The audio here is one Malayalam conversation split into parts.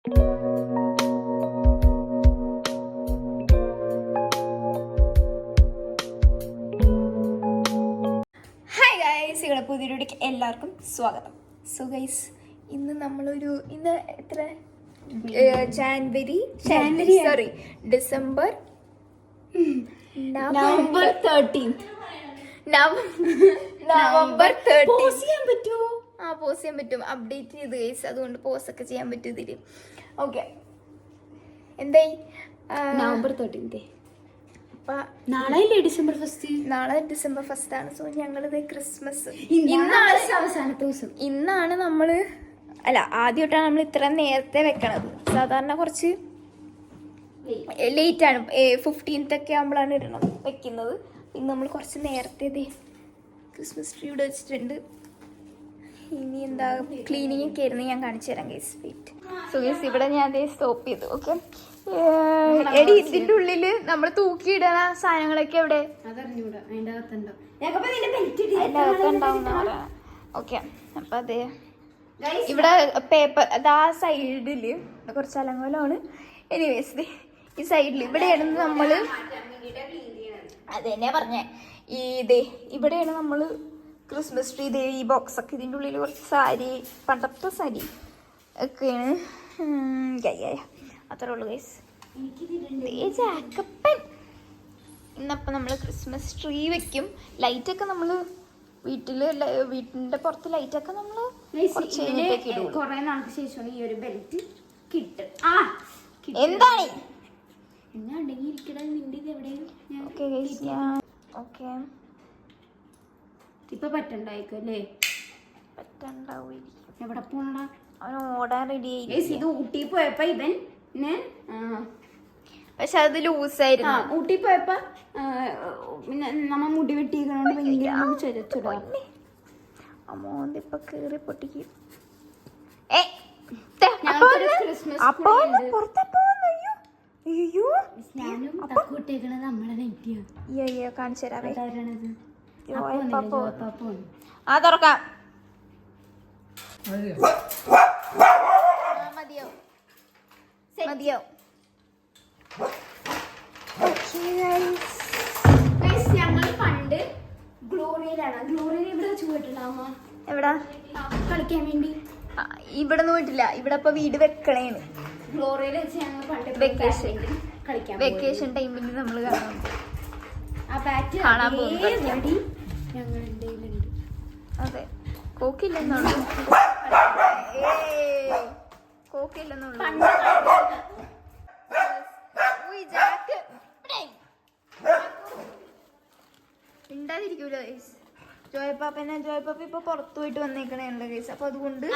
ഹായ് ഗൈസ്, ഇവിടെ പുതിയൊരു വീഡിയോക്ക് എല്ലാവർക്കും സ്വാഗതം. സോ ഗൈസ്, ഇന്ന് നമ്മളൊരു എത്ര ഡിസംബർ നവംബർ 13 പോസ് ചെയ്യാൻ പറ്റുമോ? പോസ് ചെയ്യാൻ പറ്റും. അപ്ഡേറ്റ് ചെയ്ത് ഗൈസ്, അതുകൊണ്ട് പോസ് ഒക്കെ ചെയ്യാൻ പറ്റും ഇതില്. ഓക്കെ, എന്തായി? നവംബർ 13 നാളെ ഡിസംബർ 1 ആണ്. സോ ഞങ്ങളിത് ക്രിസ്മസ് അവസാനത്തെ ദിവസം ഇന്നാണ് നമ്മള് ആദ്യമായിട്ടാണ് നമ്മൾ ഇത്ര നേരത്തെ വെക്കണത്. സാധാരണ കുറച്ച് ലേറ്റ് ആണ്. 15th ഒക്കെ ആകുമ്പോഴാണ് വെക്കുന്നത്. ഇന്ന് നമ്മൾ കുറച്ച് നേരത്തെ ക്രിസ്മസ് ട്രീ ഇവിടെ വെച്ചിട്ടുണ്ട്. ഇനി എന്താ ക്ലീനിങ് ഒക്കെ ആയിരുന്നു, ഞാൻ കാണിച്ചു തരാം ഗൈസ്. വെയിറ്റ്. സോ ഗൈസ്, ഇവിടെ ഞാൻ സ്റ്റോപ്പ് ചെയ്തു. ഓക്കെ, എടി ഇതിന്റെ ഉള്ളില് നമ്മൾ തൂക്കിയിടണ സാധനങ്ങളൊക്കെ എവിടെ? ഓക്കെ, അപ്പൊ അതെ ഇവിടെ പേപ്പർ അതാ സൈഡില് കുറച്ച് അലങ്കോലമാണ്. എനിവേസ്, ഈ സൈഡിൽ ഇവിടെയാണ് നമ്മള് അതെന്നെ പറഞ്ഞേ. ഇവിടെയാണ് നമ്മള് ക്രിസ്മസ് ട്രീ. ഈ ബോക്സ് ഒക്കെ ഇതിൻ്റെ ഉള്ളിൽ കുറച്ച് സാരി, പണ്ടത്തെ സാരി ഒക്കെയാണ്. അത്രേ ഉള്ളു ഗൈസ്. ജാക്കപ്പൻ. ഇന്നപ്പം നമ്മൾ ക്രിസ്മസ് ട്രീ വെക്കും. ലൈറ്റൊക്കെ നമ്മൾ വീട്ടിന്റെ പുറത്ത് ലൈറ്റൊക്കെ നമ്മൾ കുറെ നാൾക്ക് ശേഷമാണ് ഈ ഒരു ബെൽറ്റ് കിട്ടും. എന്താണ് ഇപ്പൊ പറ്റണ്ടായിരിക്കും അല്ലേ? പറ്റണ്ടാവും. എവിടെ പോണ? അവൻ ഓടാൻ റെഡി ആയി. ഇത് ഊട്ടി പോയപ്പോ ഇവൻ പക്ഷെ അത് ലൂസായിരുന്നു. ഊട്ടി പോയപ്പോ നമ്മ മുടി വെട്ടിക്കണോണ്ട് ഭയങ്കര ചെരച്ചിടാ. അമ്മോന്തിപ്പൊ കേറി പൊട്ടിക്കും. കാണിച്ചു തരാം. തുറക്കാം. മതിയോ? മതിയോ? ഞങ്ങൾ പണ്ട് ഗ്ലോറിയയിലാണ്. ഗ്ലോറിയയിൽ ഇവിടെ വെച്ച് പോയിട്ടുണ്ടാവുമ്പോ എവിടാ കളിക്കാൻ വേണ്ടി? ഇവിടെ നിന്ന് പോയിട്ടില്ല. ഇവിടെ ഇപ്പൊ വീട് വെക്കണേന്ന്. ഗ്ലോറിയയിൽ വെച്ച് ഞങ്ങൾ പണ്ട് വെക്കേഷൻ ടൈമിൽ നമ്മൾ കാണാൻ കാണാൻ പോകുന്നത്. ഞങ്ങളുടെ അതെ, കോക്കില്ലെന്നുള്ളു. കോക്കില്ലെന്നുള്ളു. മിണ്ടാതിരിക്കൂല ഗൈസ്. ജോയപ്പാപ്പ ഇപ്പൊ പുറത്തു പോയിട്ട് വന്നേക്കണേണ്ട ഗൈസ്. അപ്പൊ അതുകൊണ്ട്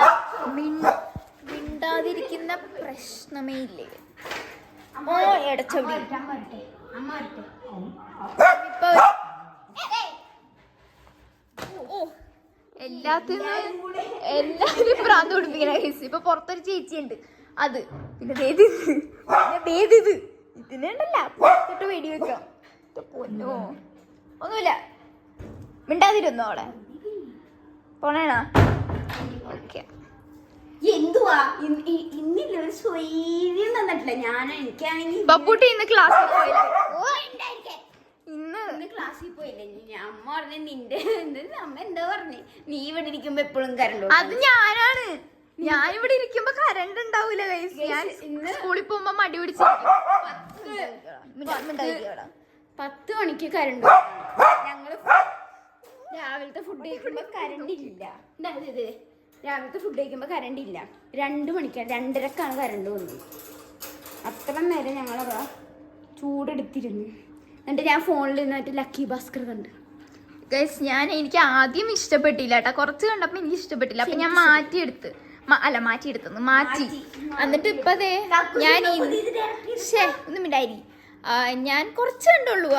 മിണ്ടാതിരിക്കുന്ന പ്രശ്നമേ ഇല്ലേ. എടച്ചോടി എല്ലാത്തിനും ഭ്രാന്ത് പിടിപ്പിക്കണ കേസ്. ഇപ്പൊ പുറത്തൊരു ചേച്ചിയുണ്ട്. അത് പിന്നെ ഇതിനുണ്ടല്ല പുറത്തിട്ട് വെടി വെക്കാം. പൊന്നോ, ഒന്നുമില്ല. മിണ്ടാതിരുന്നോ അവിടെ? പോണേണോ? ഓക്കെ. എന്തുവാ ഇന്നില്ല ഒരു സ്വൈര്യം തന്നിട്ടില്ല. എനിക്കാണെങ്കിൽ ബപ്പൂട്ടി ഇന്ന് ക്ലാസ്സിൽ പോയില്ല. ഇന്ന് ക്ലാസ്സിൽ പോയില്ലേ? അമ്മ പറഞ്ഞ നിന്റെ അമ്മ എന്താ പറഞ്ഞേ? നീ ഇവിടെ ഇരിക്കുമ്പോ എപ്പോഴും കരണ്ട്. അത് ഞാനിവിടെ ഇരിക്കുമ്പോ കരണ്ട് ഉണ്ടാവൂല ഗൈസ്. ഞാൻ സ്കൂളിൽ പോകുമ്പോ മടി പിടിച്ച് 10 മണിക്ക് കരണ്ട്. ഞങ്ങള് രാവിലത്തെ ഫുഡ് കഴിക്കുമ്പോ കരണ്ട് ഇല്ല. രാവിലത്തെ ഫുഡ് കഴിക്കുമ്പോ കരണ്ട് ഇല്ല. 2 മണിക്കാണ്, 2:30ക്കാണ് കരണ്ട് വന്നത്. അത്ര നേരം ഞങ്ങളതാ ചൂടെടുത്തിരുന്നു. എന്നിട്ട് ഞാൻ ഫോണിൽ നിന്നിട്ട് ലക്കി ഭാസ്കർ കണ്ടു ഗൈസ്. എനിക്ക് ആദ്യം ഇഷ്ടപ്പെട്ടില്ല കേട്ടോ. കുറച്ച് കണ്ടപ്പോ എനിക്ക് ഇഷ്ടപ്പെട്ടില്ല. അപ്പൊ ഞാൻ മാറ്റി. എന്നിട്ട് ഇപ്പൊ ഒന്നും മിണ്ടായി. ഞാൻ കുറച്ച് കണ്ടുള്ളൂ.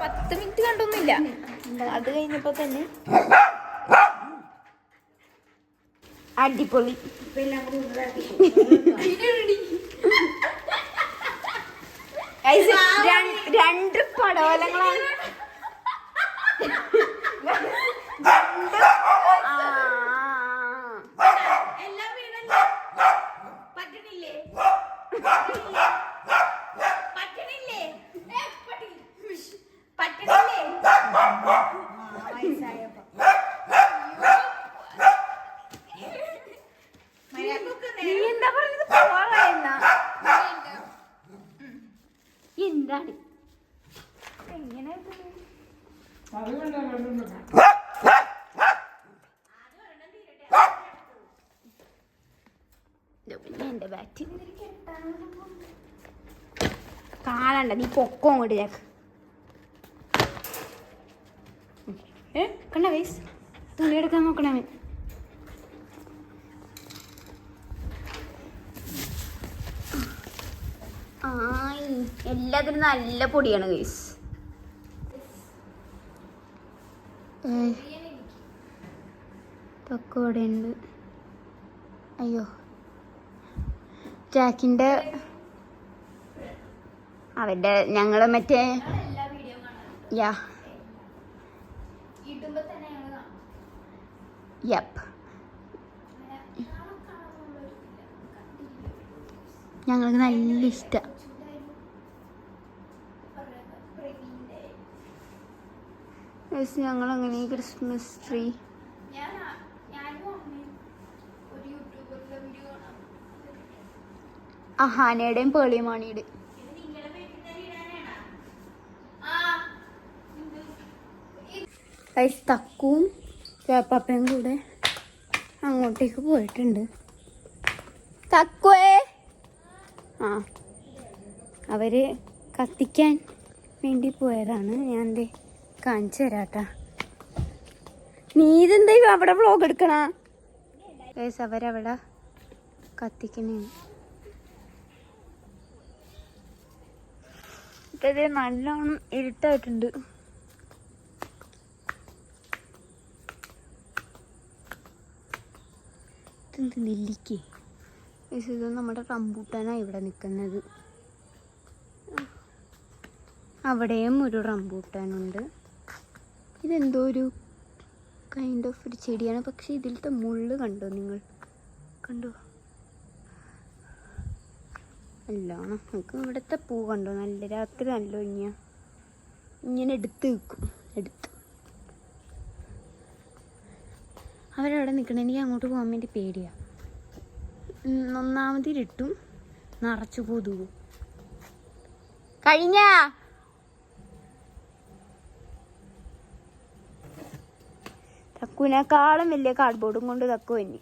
10 മിനിറ്റ് കണ്ടൊന്നുമില്ല. അത് കഴിഞ്ഞപ്പോ തന്നെ അടിപൊളി. രണ്ട് പടവലങ്ങളാണ്. എല്ലാം വീടല്ലേ? പറ്റണില്ല. നീ എന്താ പറഞ്ഞത്? പോവാ എന്താണ് എങ്ങനെ എന്റെ ബാറ്റ് കാണണ്ട, നീ പൊക്കോ അങ്ങോട്ട് ചേക്ക്. കണ്ട വയസ് തുണി എടുക്കാൻ നോക്കണേ. എല്ലാത്തിനും നല്ല പൊടിയാണ് ഗൈസ്. തൊക്കോടെ ഉണ്ട്. അയ്യോ ജാക്കിൻ്റെ അവരുടെ ഞങ്ങള് മറ്റേ യാ യപ്പ് ഞങ്ങൾക്ക് നല്ല ഇഷ്ടം. ഞങ്ങളങ്ങനെ ക്രിസ്മസ് ട്രീ അഹാനയുടെയും പേളിമാണിയുടെയും തക്കുവും പപ്പയും കൂടെ അങ്ങോട്ടേക്ക് പോയിട്ടുണ്ട്. തക്കുവേ ആ അവര് കത്തിക്കാൻ വേണ്ടി പോയതാണ്. ഞാൻ ദേ കാണിച്ചു തരാട്ടാ. നീ ഇതെന്താ അവിടെ വ്ളോഗ് എടുക്കണ? അവരവിടെ കത്തിക്കണേ. ഇതേ നല്ലോണം ഇരുട്ടായിട്ടുണ്ട്. ഇതെന്ത് നെല്ലിക്കേ? ഇത് നമ്മുടെ റംബൂട്ടാനാണ് ഇവിടെ നിൽക്കുന്നത്. അവിടെയും ഒരു റംബൂട്ടാനുണ്ട്. ഇതെന്തോ ഒരു കൈൻഡ് ഓഫ് ഒരു ചെടിയാണ്. പക്ഷെ ഇതിലത്തെ മുള്ള് കണ്ടോ നിങ്ങൾ? കണ്ടോ? നല്ലോണം നമുക്ക് ഇവിടുത്തെ പൂ കണ്ടോ? നല്ല രാത്രി നല്ല ഇങ്ങനെ എടുത്ത് വെക്കും. എടുത്ത് അവരവിടെ നിൽക്കണം. എനിക്ക് അങ്ങോട്ട് പോകാൻ വേണ്ടി പേടിയാണ്. ഒന്നാമതിരിട്ടും നിറച്ചു കൊതുകും. കഴിഞ്ഞ തക്കുവിനേക്കാളും വലിയ കാർഡ്ബോർഡും കൊണ്ട് തക്കു തന്നെ.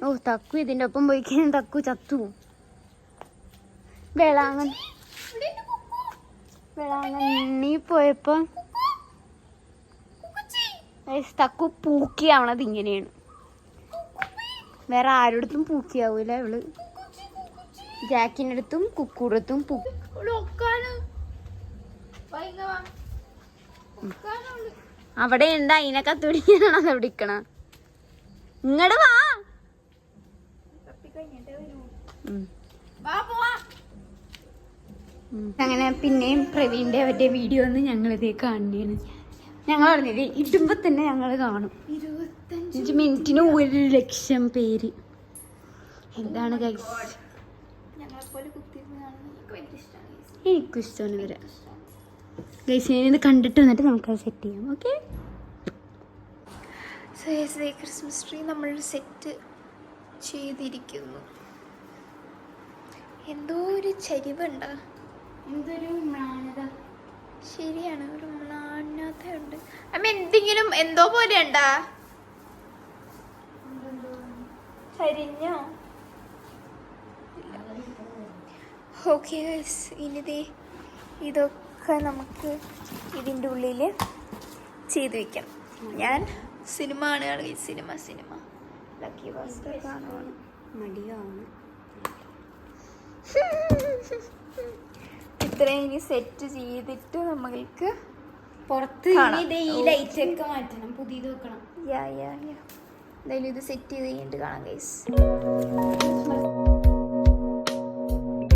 ഓ തക്കു ഇതിൻ്റെ ഒപ്പം പോയി കഴിഞ്ഞാൽ തക്കു ചത്തു. വേളാങ്കണ്ണി പോയപ്പോ തക്കു പൂക്കിയാവണത് ഇങ്ങനെയാണ്. വേറെ ആരോടത്തും പൂക്കിയാവൂല ഇവള്. ജാക്കിൻ്റെ അടുത്തും കുക്കൂടത്തും അവിടെ ഉണ്ട്. അതിനെ കത്തുപിടിക്കാനാണ് അത് പിടിക്കണ. ഇങ്ങടെ വാ. അങ്ങനെ പിന്നെയും പ്രവീണിന്റെ അവരുടെ വീഡിയോ ഒന്ന് ഞങ്ങളിതേ കാണുകയാണ്. ഞങ്ങൾ പറഞ്ഞത് ഇടുമ്പോ തന്നെ ഞങ്ങൾ കാണും. 25 മിനിറ്റിന് 1,00,000 പേര്. എന്താണ് ഗൈസ്? എനിക്കും ഇഷ്ടമാണ് ഇവരെ ഗൈസ്. ഞാനിത് കണ്ടിട്ട് വന്നിട്ട് നമുക്കത് സെറ്റ് ചെയ്യാം. Okay. So yes, Christmas tree നമ്മൾ സെറ്റ് ചെയ്തിരിക്കുന്നു. എന്തോ ഒരു ചരിവുണ്ട്. എന്തൊരു മ്ലാനത. ശരിയാണ്, ഒരു മ്ലാനത ഉണ്ട്. അമ്മ എന്തെങ്കിലും എന്തോ പോലെ ഉണ്ടാ? ചരിഞ്ഞോ? ഓക്കെ ഗൈസ്, ഇനിതേ ഇതൊക്കെ നമുക്ക് ഇതിൻ്റെ ഉള്ളിൽ ചെയ്ത് വെക്കാം. ഞാൻ സിനിമ കാണുകയാണ് ഗൈസ്. സിനിമ ലക്കി ഭാസ്കർ കാണുകയാണ്. മടിയാണ്. ഇത്രയും ഇനി സെറ്റ് ചെയ്തിട്ട് നമ്മൾക്ക് പുറത്ത് ഈ ലൈറ്റ് ഒക്കെ മാറ്റണം, പുതിയത് വെക്കണം. എന്തായാലും ഇത് സെറ്റ് ചെയ്ത് കഴിഞ്ഞിട്ട് കാണാം ഗൈസ്.